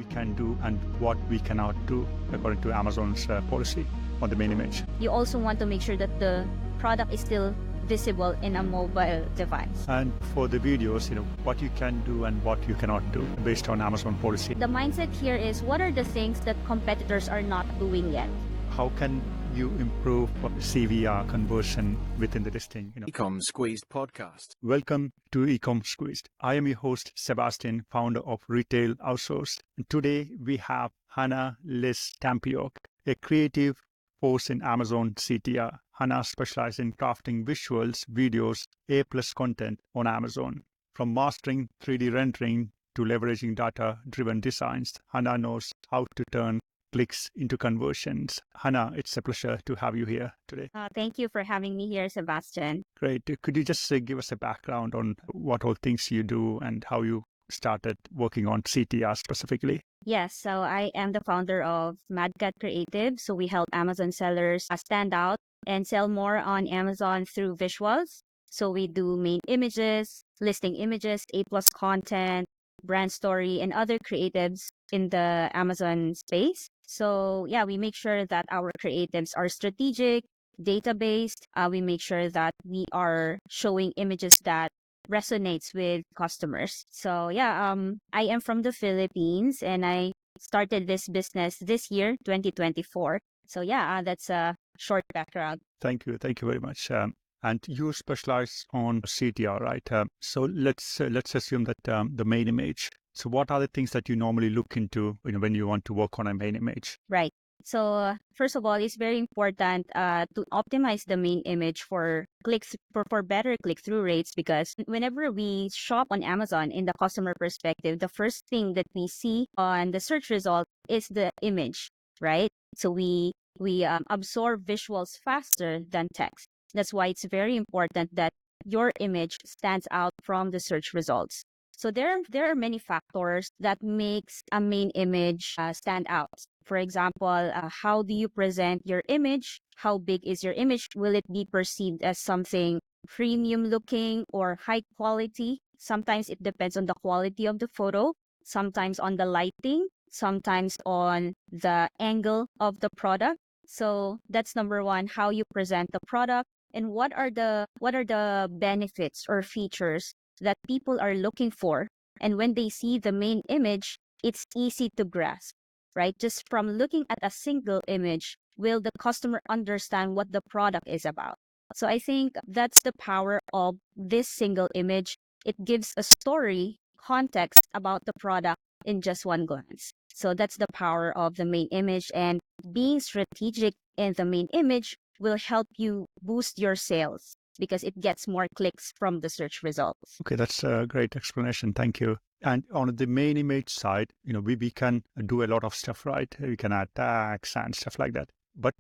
we can do and what we cannot do according to Amazon's policy on the main image. You also want to make sure that the product is still visible in a mobile device. And for the videos, what you can do and what you cannot do based on Amazon policy. The mindset here is, what are the things that competitors are not doing yet? How can you improve CVR conversion within the listing? Ecom Squeezed podcast. Welcome to Ecom Squeezed. I am your host, Sebastian, founder of Retail-Outsource. And today we have Hanna Tampiok, a creative force in Amazon CTR. Hanna specializes in crafting visuals, videos, A+ content on Amazon. From mastering 3D rendering to leveraging data-driven designs, Hanna knows how to turn clicks into conversions. Hanna, it's a pleasure to have you here today. Thank you for having me here, Sebastian. Great. Could you just give us a background on what all things you do and how you started working on CTR specifically? Yes, so I am the founder of Mad Cat Creative. So we help Amazon sellers stand out and sell more on Amazon through visuals. So we do main images, listing images, A+ content, brand story, and other creatives in the Amazon space. So yeah, we make sure that our creatives are strategic, data-based. We make sure that we are showing images that resonates with customers. So yeah, I am from the Philippines and I started this business this year, 2024. So yeah, that's a short background. Thank you. Thank you very much. And you specialize on CTR, right? So let's assume that the main image. So what are the things that you normally look into when you want to work on a main image? Right. So first of all, it's very important to optimize the main image for clicks for better click-through rates, because whenever we shop on Amazon in the customer perspective, the first thing that we see on the search result is the image, right? So we absorb visuals faster than text. That's why it's very important that your image stands out from the search results. So there are many factors that makes a main image stand out. For example, how do you present your image? How big is your image? Will it be perceived as something premium looking or high quality? Sometimes it depends on the quality of the photo, sometimes on the lighting, sometimes on the angle of the product. So that's number one, how you present the product and what are the benefits or features that people are looking for. And when they see the main image, it's easy to grasp, right? Just from looking at a single image, will the customer understand what the product is about? So I think that's the power of this single image. It gives a story, context about the product in just one glance. So that's the power of the main image, and being strategic in the main image will help you boost your sales because it gets more clicks from the search results. Okay, that's a great explanation. Thank you. And on the main image side, we can do a lot of stuff, right? We can add tags and stuff like that. But,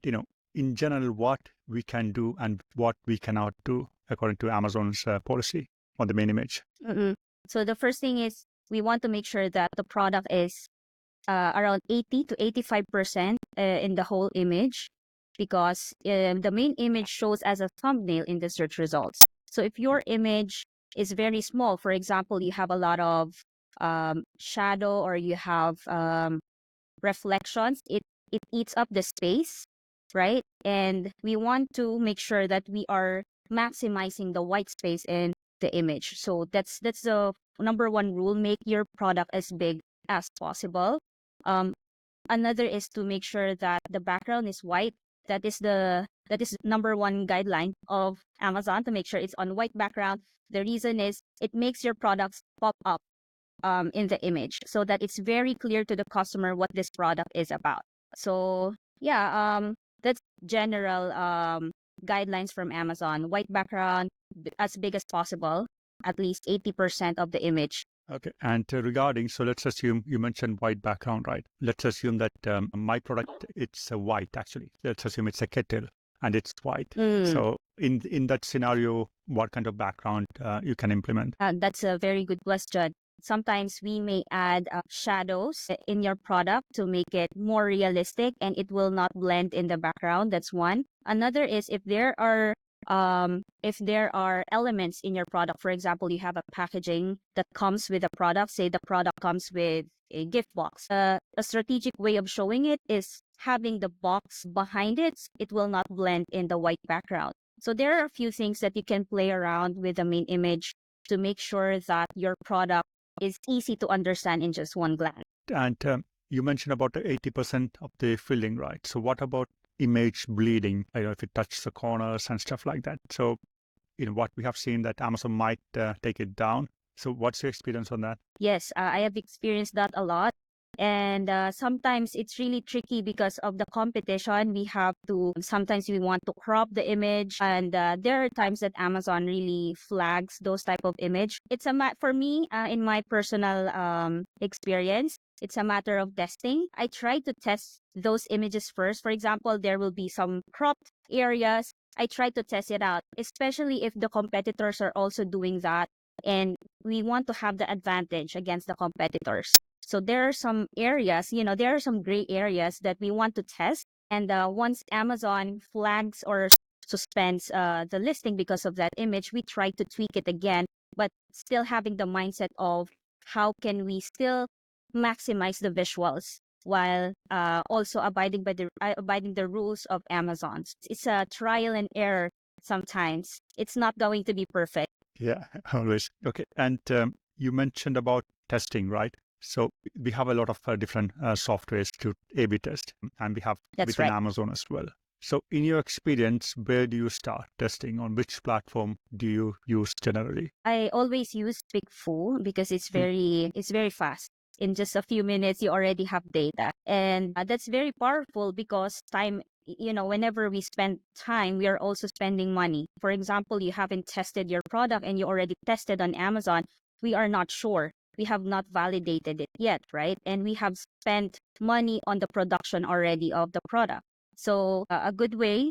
in general, what we can do and what we cannot do according to Amazon's policy on the main image. So the first thing is we want to make sure that the product is around 80 to 85% in the whole image, because the main image shows as a thumbnail in the search results. So if your image is very small, for example, you have a lot of shadow or you have reflections, it eats up the space, right? And we want to make sure that we are maximizing the white space in the image. So that's the number one rule: make your product as big as possible. Another is to make sure that the background is white. That is number one guideline of Amazon, to make sure it's on white background. The reason is it makes your products pop up in the image so that it's very clear to the customer what this product is about. So yeah, that's general guidelines from Amazon. White background, as big as possible, at least 80% of the image. Okay. And regarding, so let's assume you mentioned white background, right? Let's assume that my product, it's white actually. Let's assume it's a kettle and it's white. So in that scenario, what kind of background you can implement? That's a very good question. Sometimes we may add shadows in your product to make it more realistic and it will not blend in the background. That's one. Another is if there are if there are elements in your product, for example, you have a packaging that comes with a product, say the product comes with a gift box. A strategic way of showing it is having the box behind it. It will not blend in the white background. So there are a few things that you can play around with the main image to make sure that your product is easy to understand in just one glance. And you mentioned about the 80% of the filling, right? So what about image bleeding? I know if it touches the corners and stuff like that. So, what we have seen that Amazon might take it down. So what's your experience on that? Yes, I have experienced that a lot. And sometimes it's really tricky because of the competition. Sometimes we want to crop the image. And there are times that Amazon really flags those type of image. For me, in my personal experience, it's a matter of testing. I try to test those images first. For example, there will be some cropped areas. I try to test it out, especially if the competitors are also doing that. And we want to have the advantage against the competitors. So there are some areas, there are some gray areas that we want to test. And once Amazon flags or suspends the listing because of that image, we try to tweak it again, but still having the mindset of how can we still maximize the visuals while also abiding by the rules of Amazon. It's a trial and error sometimes. It's not going to be perfect. Yeah, always. Okay. And you mentioned about testing, right? So we have a lot of different softwares to A/B test, and we have That's within right. Amazon as well. So in your experience, where do you start testing? On which platform do you use generally? I always use Bigfoo because it's very fast. In just a few minutes, you already have data. And that's very powerful because time, whenever we spend time, we are also spending money. For example, you haven't tested your product and you already tested on Amazon. We are not sure. We have not validated it yet, right? And we have spent money on the production already of the product. So a good way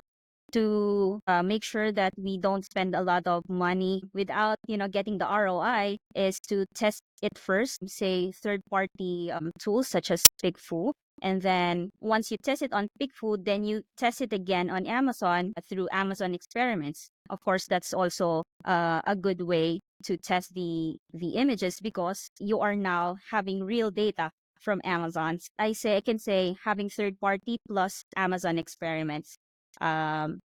to make sure that we don't spend a lot of money without getting the ROI is to test it first, say third-party tools such as Bigfoo. And then once you test it on Bigfoo, then you test it again on Amazon through Amazon Experiments. Of course, that's also a good way to test the images because you are now having real data from Amazon. I can say having third-party plus Amazon Experiments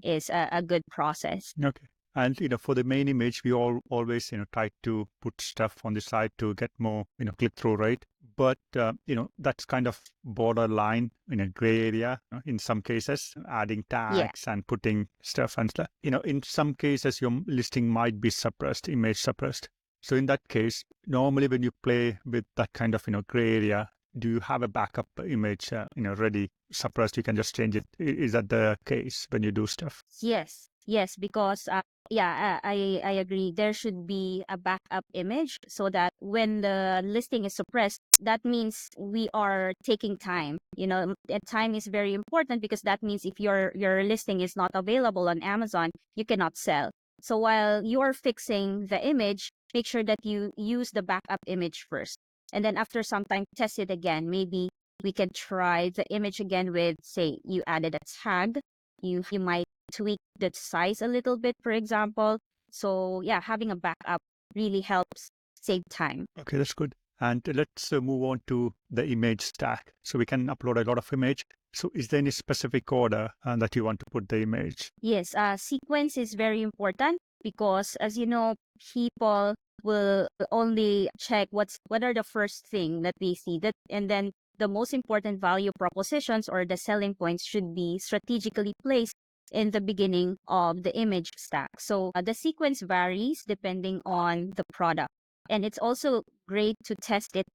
is a good process. Okay. And for the main image, we always try to put stuff on the side to get more click-through rate. But that's kind of borderline in a gray area in some cases, adding tags and putting stuff and stuff. In some cases, your listing might be suppressed, image suppressed. So in that case, normally when you play with that kind of gray area, do you have a backup image ready suppressed? You can just change it. Is that the case when you do stuff? Yes, because I agree. There should be a backup image so that when the listing is suppressed, that means we are taking time. That time is very important because that means if your listing is not available on Amazon, you cannot sell. So while you are fixing the image, make sure that you use the backup image first. And then after some time, test it again. Maybe we can try the image again with, say, you added a tag. You might tweak the size a little bit, for example. So yeah, having a backup really helps save time. Okay, that's good. And let's move on to the image stack. So we can upload a lot of image. So is there any specific order that you want to put the image? Yes, sequence is very important because, as you know, people will only check what are the first thing that they see, and then the most important value propositions or the selling points should be strategically placed in the beginning of the image stack. So the sequence varies depending on the product. And it's also great to test it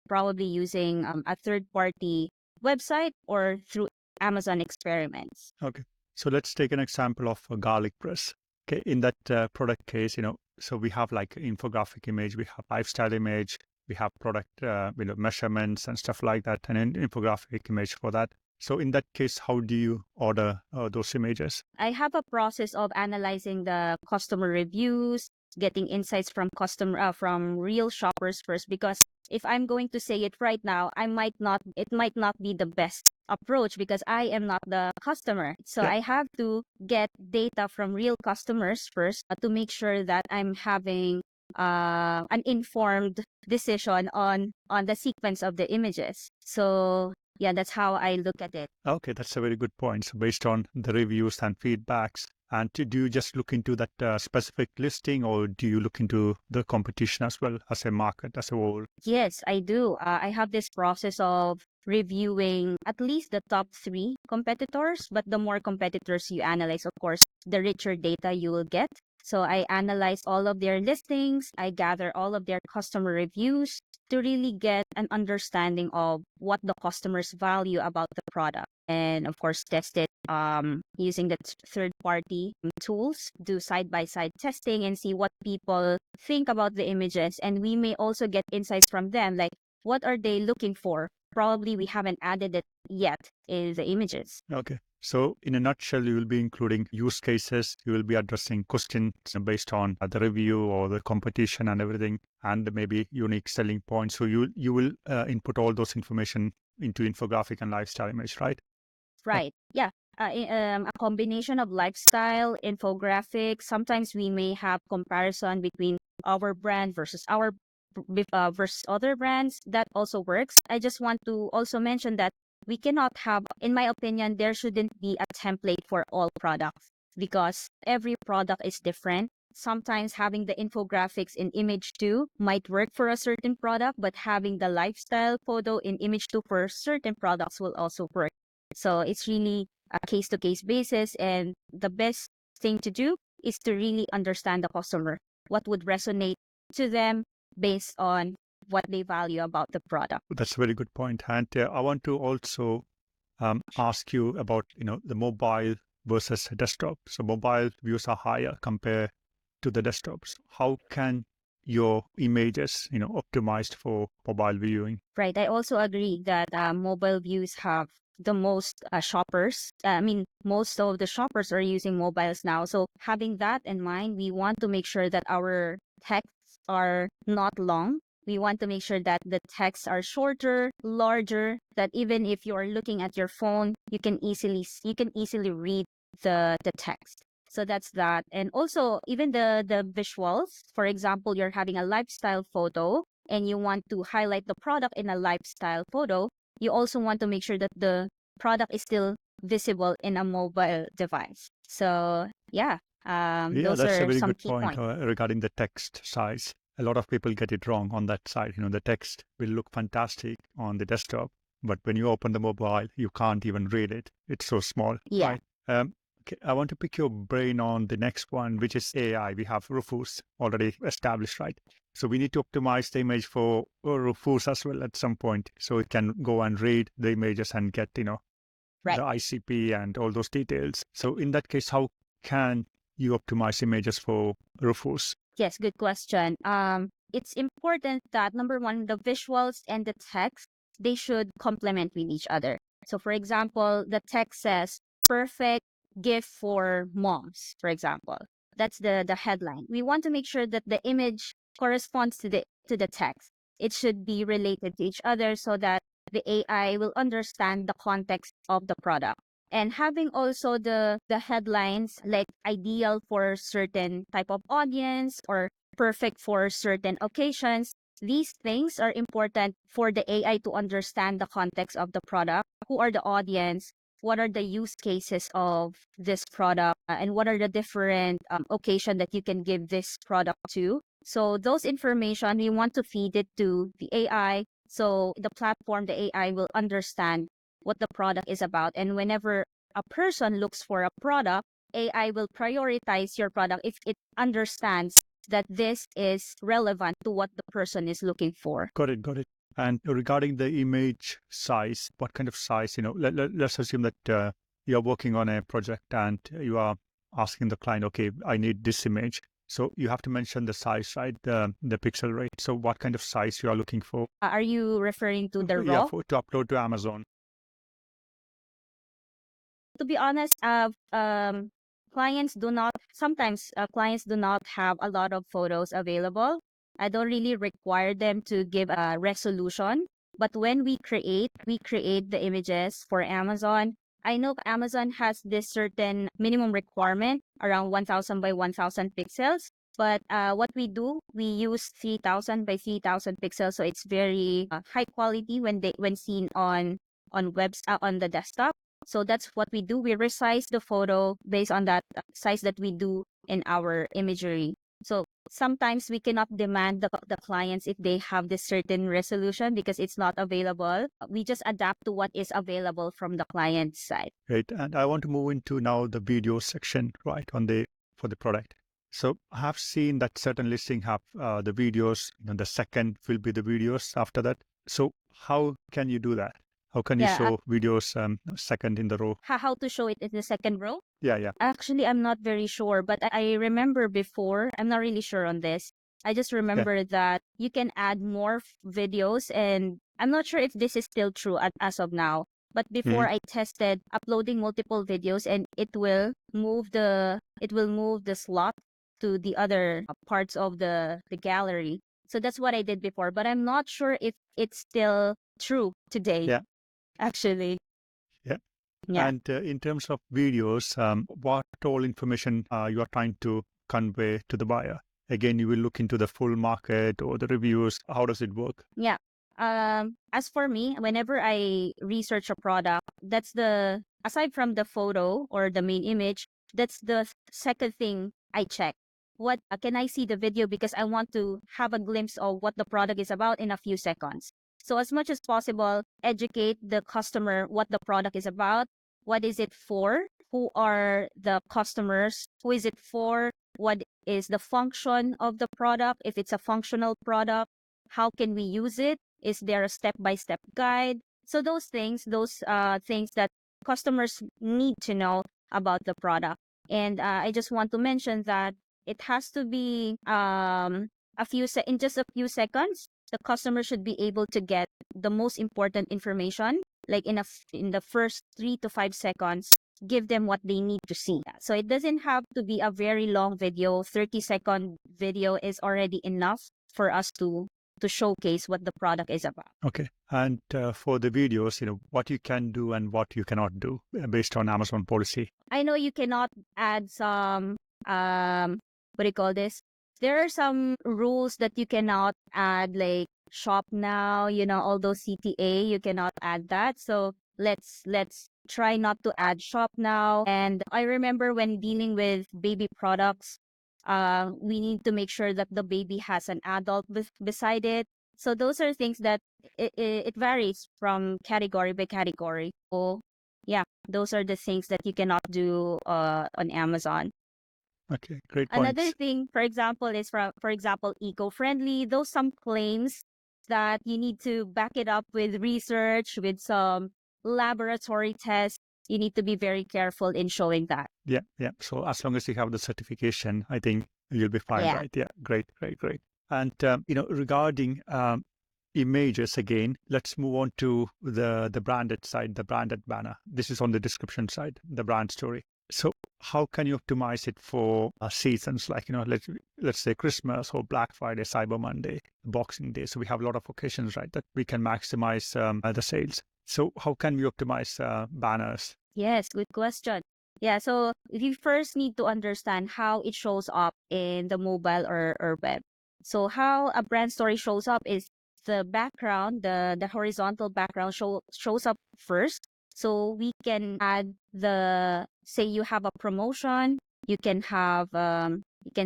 probably using a third-party website or through Amazon Experiments. Okay. So let's take an example of a garlic press. Okay. In that product case, so we have like infographic image, we have lifestyle image, we have product measurements and stuff like that, and an infographic image for that. So in that case, how do you order those images? I have a process of analyzing the customer reviews, getting insights from real shoppers first, because if I'm going to say it right now, it might not be the best approach because I am not the customer. So Yeah. I have to get data from real customers first to make sure that I'm having an informed decision on the sequence of the images. So yeah, that's how I look at it. Okay, that's a very good point. So based on the reviews and feedbacks, and do you just look into that specific listing, or do you look into the competition as well as a market as a whole? Yes, I do. I have this process of reviewing at least the top 3 competitors, but the more competitors you analyze, of course, the richer data you will get. So I analyze all of their listings, I gather all of their customer reviews to really get an understanding of what the customers value about the product. And of course, test it using the third-party tools, do side-by-side testing and see what people think about the images. And we may also get insights from them, like what are they looking for? Probably we haven't added it yet in the images. Okay. So in a nutshell, you will be including use cases, you will be addressing questions based on the review or the competition and everything, and maybe unique selling points. So you will input all those information into infographic and lifestyle image, right? Right. Yeah. A combination of lifestyle, infographics. Sometimes we may have comparison between our brand versus versus other brands. That also works. I just want to also mention that we cannot have, in my opinion, there shouldn't be a template for all products because every product is different. Sometimes having the infographics in image 2 might work for a certain product, but having the lifestyle photo in image 2 for certain products will also work. So it's really a case-to-case basis. And the best thing to do is to really understand the customer, what would resonate to them based on what they value about the product. That's a very good point. And I want to also ask you about, the mobile versus desktop. So mobile views are higher compared to the desktops. How can your images, optimized for mobile viewing? Right. I also agree that mobile views have the most shoppers. Most of the shoppers are using mobiles now. So having that in mind, we want to make sure that our texts are not long. We want to make sure that the texts are shorter, larger, that even if you're looking at your phone, you can easily read the text. So that's that. And also even the visuals. For example, you're having a lifestyle photo and you want to highlight the product in a lifestyle photo, you also want to make sure that the product is still visible in a mobile device. So yeah, Yeah, those that's a are very some good key point points. regarding the text size. A lot of people get it wrong on that side. The text will look fantastic on the desktop, but when you open the mobile, you can't even read it. It's so small, Yeah. right? Okay, I want to pick your brain on the next one, which is AI. We have Rufus already established, right? So we need to optimize the image for Rufus as well at some point, so it can go and read the images and get, Right. the ICP and all those details. So in that case, how can you optimize images for Rufus? Yes, good question. It's important that number one, the visuals and the text, they should complement with each other. So for example, the text says perfect gift for moms, for example. That's the headline. We want to make sure that the image corresponds to the text. It should be related to each other so that the AI will understand the context of the product. And having also the headlines like ideal for certain type of audience or perfect for certain occasions, these things are important for the AI to understand the context of the product, who are the audience, what are the use cases of this product, and what are the different occasion that you can give this product to. So those information, we want to feed it to the AI. So the platform, the AI will understand what the product is about. And whenever a person looks for a product, AI will prioritize your product if it understands that this is relevant to what the person is looking for. Got it, got it. And regarding the image size, what kind of size, let's assume that you're working on a project and you are asking the client, okay, I need this image. So you have to mention the size, right? The pixel rate. So what kind of size you are looking for? Are you referring to the Yeah, raw? to upload to Amazon. To be honest, sometimes clients do not have a lot of photos available. I don't really require them to give a resolution, But when we create the images for Amazon. I know Amazon has this certain minimum requirement around 1000 by 1000 pixels. But what we do, we use 3000 by 3000 pixels, so it's very high quality when seen on the desktop. So that's what we do. We resize the photo based on that size that we do in our imagery. So sometimes we cannot demand the clients if they have this certain resolution because it's not available. We just adapt to what is available from the client side. Great. And I want to move into now the video section, right, for the product. So I have seen that certain listing have the videos, the second will be the videos after that. So how can you do that? How can you show videos second in the row? How to show it in the second row? Yeah. Actually, I'm not very sure, but I remember before, I'm not really sure on this. I just remember that you can add more videos, and I'm not sure if this is still true as of now. But before I tested uploading multiple videos, and it will move the slot to the other parts of the gallery. So that's what I did before, but I'm not sure if it's still true today. Yeah. Actually. Yeah. Yeah. And in terms of videos, what all information you are trying to convey to the buyer? Again, you will look into the full market or the reviews. How does it work? Yeah. As for me, whenever I research a product, aside from the photo or the main image, that's the second thing I check. What can I see the video because I want to have a glimpse of what the product is about in a few seconds. So as much as possible, educate the customer what the product is about, what is it for, who are the customers, who is it for, what is the function of the product, if it's a functional product, how can we use it, is there a step-by-step guide? So those things that customers need to know about the product. And I just want to mention that it has to be in just a few seconds. The customer should be able to get the most important information, like in the first 3 to 5 seconds. Give them what they need to see. So it doesn't have to be a very long video. 30-second video is already enough for us to showcase what the product is about. Okay. And for the videos, what you can do and what you cannot do based on Amazon policy. I know you cannot add some, what do you call this? There are some rules that you cannot add, like shop now, all those CTA, you cannot add that. So let's try not to add shop now. And I remember when dealing with baby products, we need to make sure that the baby has an adult beside it. So those are things that it varies from category by category. So yeah, those are the things that you cannot do on Amazon. Okay, great points. Another thing, for example, is eco-friendly. Those some claims that you need to back it up with research, with some laboratory tests. You need to be very careful in showing that. Yeah. So as long as you have the certification, I think you'll be fine, right? Yeah, great. And, regarding images again, let's move on to the branded side, the branded banner. This is on the description side, the brand story. So how can you optimize it for seasons like, let's say Christmas or Black Friday, Cyber Monday, Boxing Day. So we have a lot of occasions, right, that we can maximize the sales. So how can we optimize banners? Yes, good question. Yeah, so we first need to understand how it shows up in the mobile or web. So how a brand story shows up is the background, the horizontal background shows up first. So we can add say you have a promotion, you can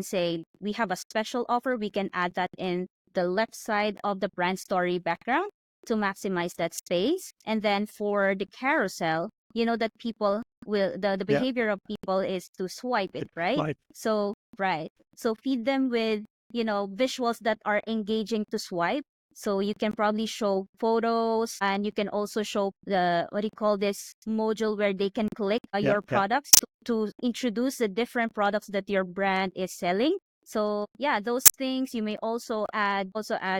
say we have a special offer, we can add that in the left side of the brand story background to maximize that space. And then for the carousel, that people the behavior of people is to swipe it, right? Right. So feed them with, visuals that are engaging to swipe. So you can probably show photos, and you can also show the, module where they can click your products to introduce the different products that your brand is selling. So yeah, those things. You may also add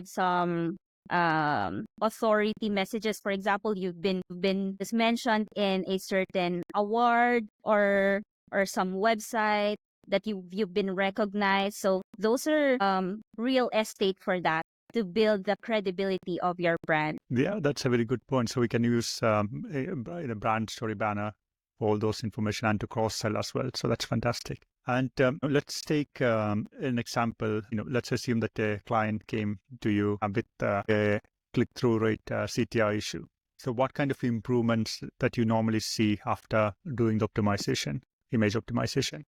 some authority messages. For example, you've been just mentioned in a certain award or some website that you've been recognized. So those are real estate for that. to build the credibility of your brand. Yeah, that's a very good point. So we can use a brand story banner for all those information and to cross-sell as well. So that's fantastic. And let's take an example. Let's assume that a client came to you with a click-through rate CTR issue. So what kind of improvements that you normally see after doing the optimization, image optimization?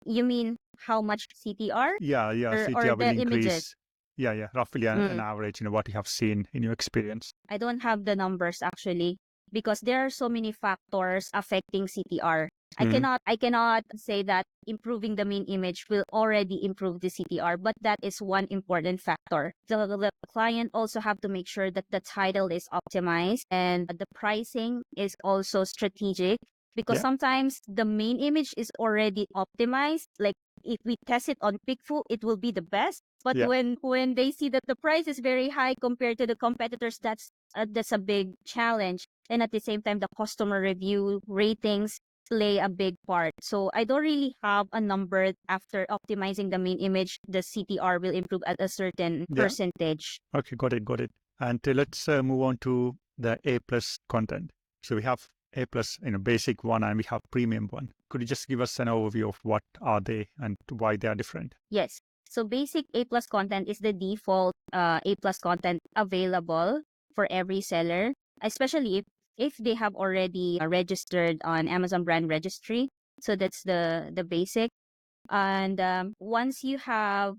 You mean how much CTR? Yeah, or CTR will the increase. images? Yeah, roughly an average, what you have seen in your experience. I don't have the numbers actually because there are so many factors affecting CTR. I cannot say that improving the main image will already improve the CTR, but that is one important factor. The client also have to make sure that the title is optimized and the pricing is also strategic, because sometimes the main image is already optimized. Like if we test it on PickFu, it will be the best. But when they see that the price is very high compared to the competitors, that's a big challenge. And at the same time, the customer review ratings play a big part. So I don't really have a number after optimizing the main image, the CTR will improve at a certain percentage. Okay, got it. And let's move on to the A+ content. So we have A+, basic one, and we have premium one. Could you just give us an overview of what are they and why they are different? Yes. So basic A+ content is the default A+ content available for every seller, especially if they have already registered on Amazon Brand Registry. So that's the basic. And once you have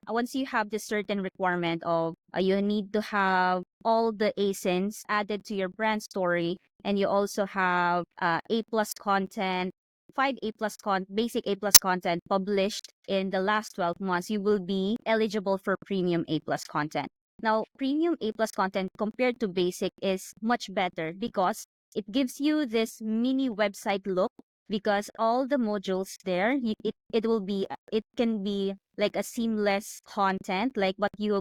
once you have this certain requirement of you need to have all the ASINs added to your brand story, and you also have A+ content, 5 basic A+ content published in the last 12 months, you will be eligible for premium A+ content. Now, premium A+ content compared to basic is much better because it gives you this mini website look, because all the modules there, it can be like a seamless content, like what you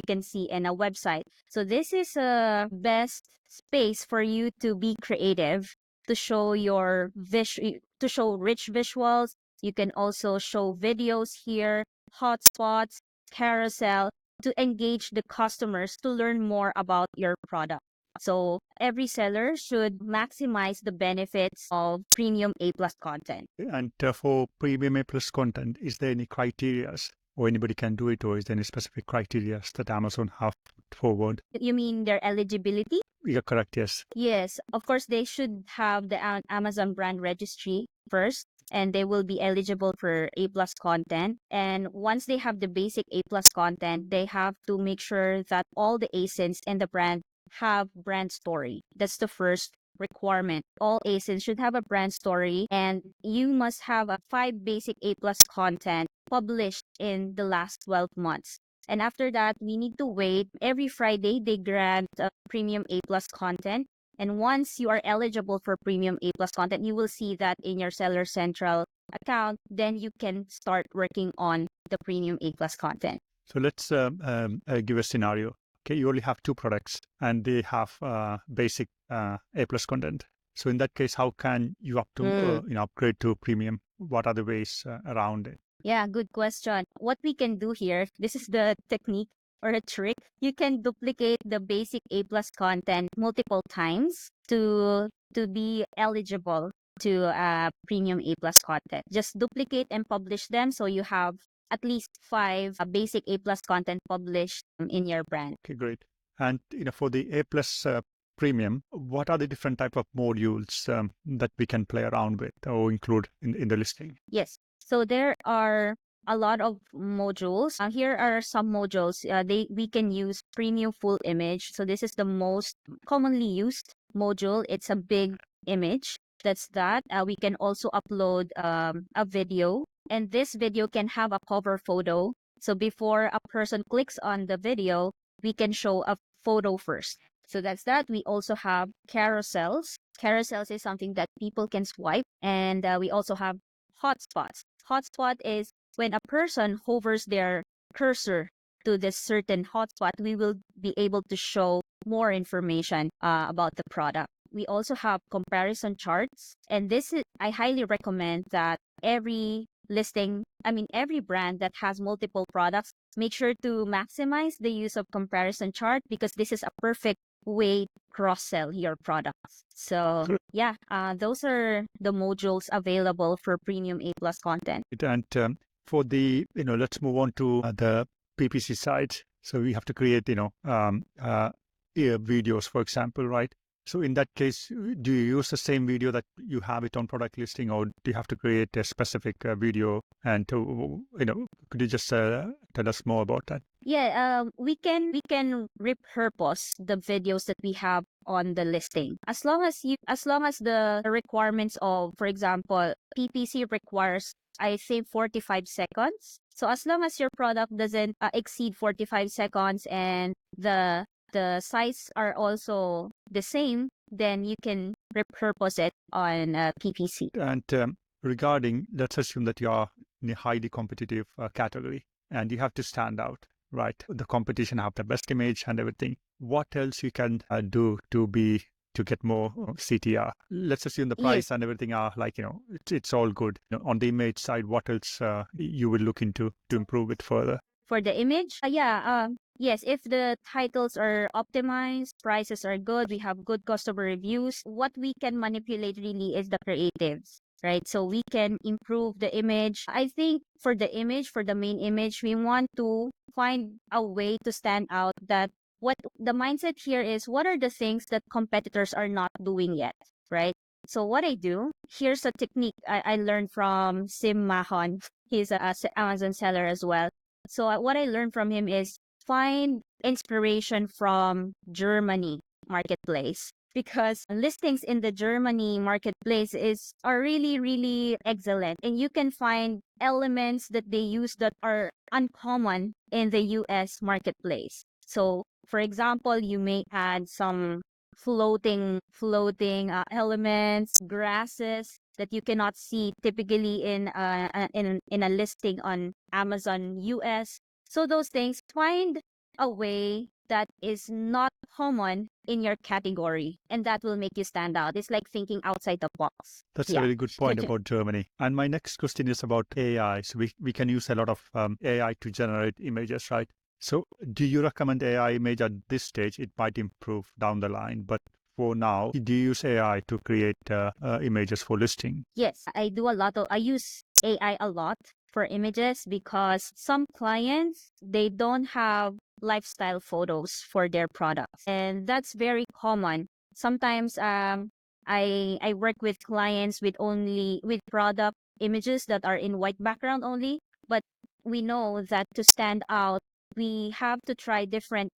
can see in a website. So this is a best space for you to be creative, to show to show rich visuals. You can also show videos here, hotspots, carousel, to engage the customers to learn more about your product. So every seller should maximize the benefits of premium A+ content. And for premium A+ content, is there any criteria, or anybody can do it, or is there any specific criteria that Amazon have put forward? You mean their eligibility? Yeah, correct, yes. Yes, of course, they should have the Amazon Brand Registry first, and they will be eligible for A+ content. And once they have the basic A+ content, they have to make sure that all the ASINs and the brand have brand story. That's the first requirement. All ASINs should have a brand story, and you must have a 5 basic A+ content published in the last 12 months. And after that, we need to wait. Every Friday, they grant premium A+ content. And once you are eligible for premium A+ content, you will see that in your Seller Central account. Then you can start working on the premium A+ content. So let's give a scenario. Okay, you only have 2 products and they have basic A+ content. So in that case, how can you upgrade to premium? What are the ways around it? Yeah, good question. What we can do here, this is the technique or a trick. You can duplicate the basic A+ content multiple times to be eligible to premium A+ content. Just duplicate and publish them, so you have at least 5 basic A+ content published in your brand. Okay, great. And for the A+ premium, what are the different type of modules that we can play around with or include in the listing? Yes. So there are a lot of modules. Here are some modules. We can use premium full image. So this is the most commonly used module. It's a big image. That's that. We can also upload a video, and this video can have a cover photo. So before a person clicks on the video, we can show a photo first. So that's that. We also have carousels. Carousels is something that people can swipe. And we also have hotspots. Hotspot is when a person hovers their cursor to this certain hotspot, we will be able to show more information about the product. We also have comparison charts. And I highly recommend that every every brand that has multiple products, make sure to maximize the use of comparison chart because this is a perfect way to cross-sell your products. So yeah, those are the modules available for premium A plus content. And for the, let's move on to the PPC side. So we have to create, videos, for example, right? So in that case, do you use the same video that you have it on product listing, or do you have to create a specific video? And could you just tell us more about that? Yeah, we can repurpose the videos that we have on the listing as long as the requirements of, for example, PPC requires, I think, 45 seconds. So as long as your product doesn't exceed 45 seconds and the size are also the same, then you can repurpose it on PPC. And regarding, let's assume that you are in a highly competitive category and you have to stand out, right? The competition have the best image and everything. What else you can do to get more CTR? Let's assume the price and everything are like, it's all good. On the image side, what else you will look into to improve it further? For the image, yes, if the titles are optimized, prices are good, we have good customer reviews, what we can manipulate really is the creatives, right? So we can improve the image. I think for the main image, we want to find a way to stand out. That what the mindset here is, what are the things that competitors are not doing yet, right? So what I do, here's a technique I learned from Sim Mahon. He's a Amazon seller as well. So what I learned from him is find inspiration from Germany marketplace, because listings in the Germany marketplace are really, really excellent. And you can find elements that they use that are uncommon in the US marketplace. So for example, you may add some floating elements, grasses that you cannot see typically in a listing on Amazon US. So those things, find a way that is not common in your category, and that will make you stand out. It's like thinking outside the box. That's a very good point about Germany. And my next question is about AI. So we can use a lot of AI to generate images, right? So do you recommend AI image at this stage? It might improve down the line, but for now, do you use AI to create images for listing? Yes, I use AI a lot for images because some clients, they don't have lifestyle photos for their products, and that's very common. Sometimes I work with clients with product images that are in white background only, but we know that to stand out, we have to try different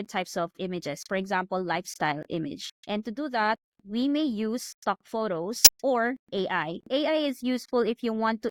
types of images. For example, lifestyle image. And to do that, we may use stock photos or AI. AI is useful if you want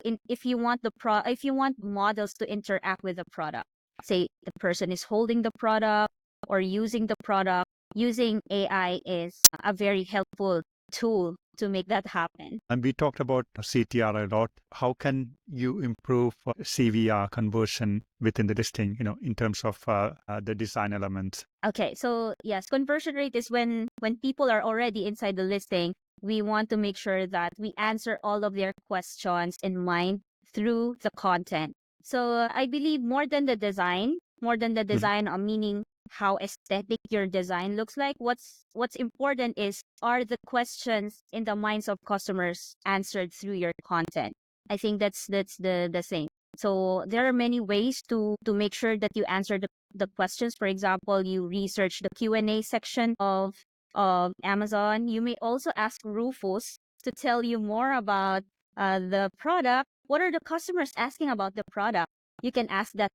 models to interact with the product. Say the person is holding the product or using the product. Using AI is a very helpful tool to make that happen. And we talked about CTR a lot. How can you improve CVR conversion within the listing, in terms of the design elements? Okay, so yes, conversion rate is when people are already inside the listing, we want to make sure that we answer all of their questions in mind through the content. So I believe more than the design, meaning how aesthetic your design looks like. What's important is, are the questions in the minds of customers answered through your content? I think that's the same. So there are many ways to make sure that you answer the questions. For example, you research the Q&A section of Amazon. You may also ask Rufus to tell you more about the product. What are the customers asking about the product? You can ask that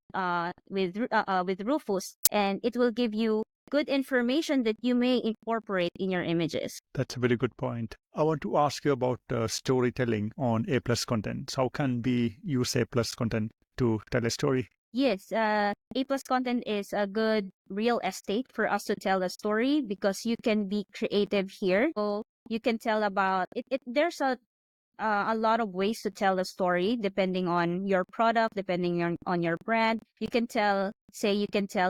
with Rufus, and it will give you good information that you may incorporate in your images. That's a very good point. I want to ask you about storytelling on A+ content. So how can we use A+ content to tell a story? Yes, A+ content is a good real estate for us to tell a story, because you can be creative here. So you can tell about it. There's a a lot of ways to tell a story depending on your product, depending on your brand. You can tell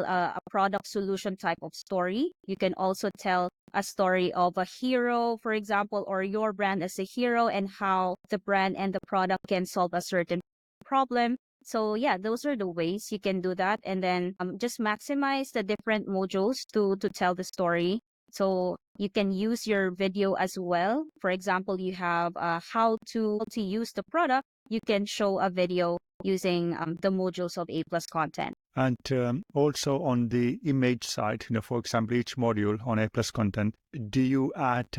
a product solution type of story. You can also tell a story of a hero, for example, or your brand as a hero and how the brand and the product can solve a certain problem. So yeah, those are the ways you can do that. And then just maximize the different modules to tell the story. So you can use your video as well. For example, you have how to use the product. You can show a video using the modules of A+ content. And also on the image side, for example, each module on A+ content, do you add,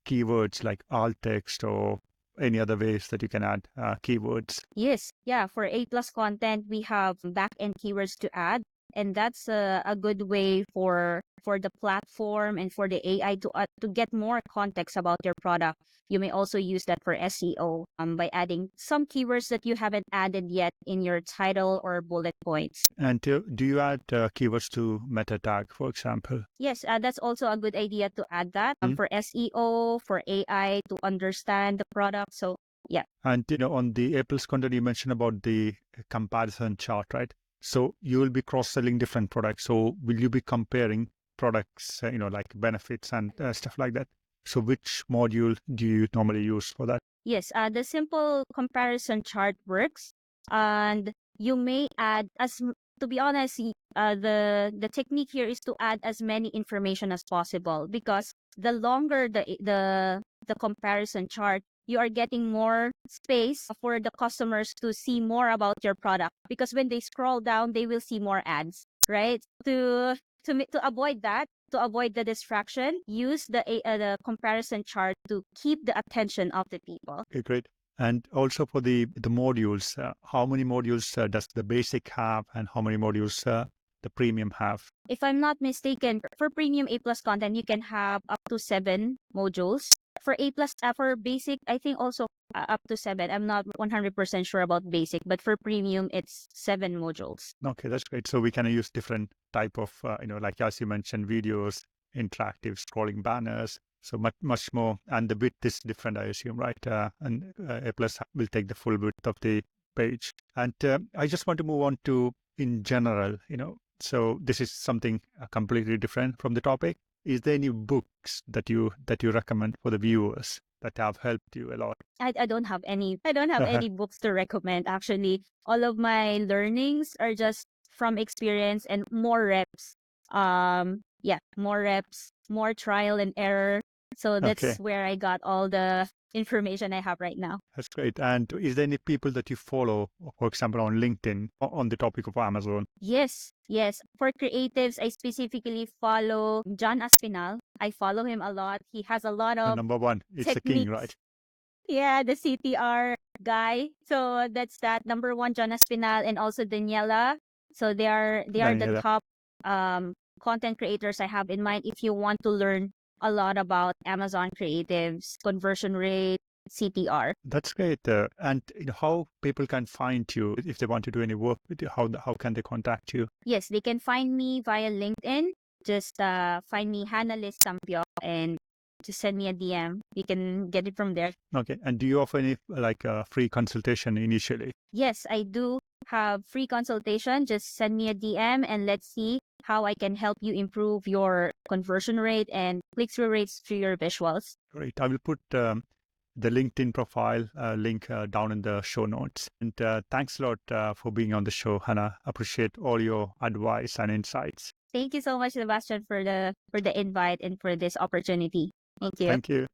keywords like alt text or any other ways that you can add keywords? Yes. Yeah. For A+ content, we have back-end keywords to add. And that's a good way for the platform and for the AI to get more context about your product. You may also use that for SEO by adding some keywords that you haven't added yet in your title or bullet points. And do you add keywords to meta tag, for example? Yes, that's also a good idea to add that for SEO, for AI to understand the product. So yeah. And on the A+ content, you mentioned about the comparison chart, right? So you will be cross-selling different products. So will you be comparing products, like benefits and stuff like that? So which module do you normally use for that? Yes, the simple comparison chart works, and you may add to be honest, the technique here is to add as many information as possible, because the longer the comparison chart, you are getting more space for the customers to see more about your product, because when they scroll down, they will see more ads, right? To avoid that, to avoid the distraction, use the comparison chart to keep the attention of the people. Okay, great. And also for the modules, how many modules does the basic have, and how many modules the premium have? If I'm not mistaken, for premium A+ content, you can have up to 7 modules. For A+, for basic, I think also up to 7. I'm not 100% sure about basic, but for premium, it's 7 modules. Okay, that's great. So we can use different type of, like as you mentioned, videos, interactive scrolling banners. So much more, and the width is different, I assume, right? And A+ will take the full width of the page. And I just want to move on to, in general, so this is something completely different from the topic. Is there any books that you recommend for the viewers that have helped you a lot? I don't have any. I don't have any books to recommend. Actually, all of my learnings are just from experience and more reps. More reps, more trial and error. So that's where I got all the information I have right now. That's great. And is there any people that you follow, for example, on LinkedIn on the topic of Amazon? Yes. For creatives, I specifically follow John Aspinall. I follow him a lot. He has a lot of number one, it's techniques. the king, right? Yeah, the CTR guy. So that's that. Number one, John Aspinall, and also Daniela. So they are the top content creators I have in mind if you want to learn a lot about Amazon creatives, conversion rate, CTR. That's great. And how people can find you if they want to do any work with you? How can they contact you? Yes, they can find me via LinkedIn. Just find me Hanna Tampiok and just send me a DM. You can get it from there. Okay. And do you offer any free consultation initially? Yes, I do have free consultation. Just send me a DM and let's see how I can help you improve your conversion rate and click-through rates through your visuals. Great. I will put the LinkedIn profile link down in the show notes. And thanks a lot for being on the show, Hanna. Appreciate all your advice and insights. Thank you so much, Sebastian, for the invite and for this opportunity. Thank you. Thank you.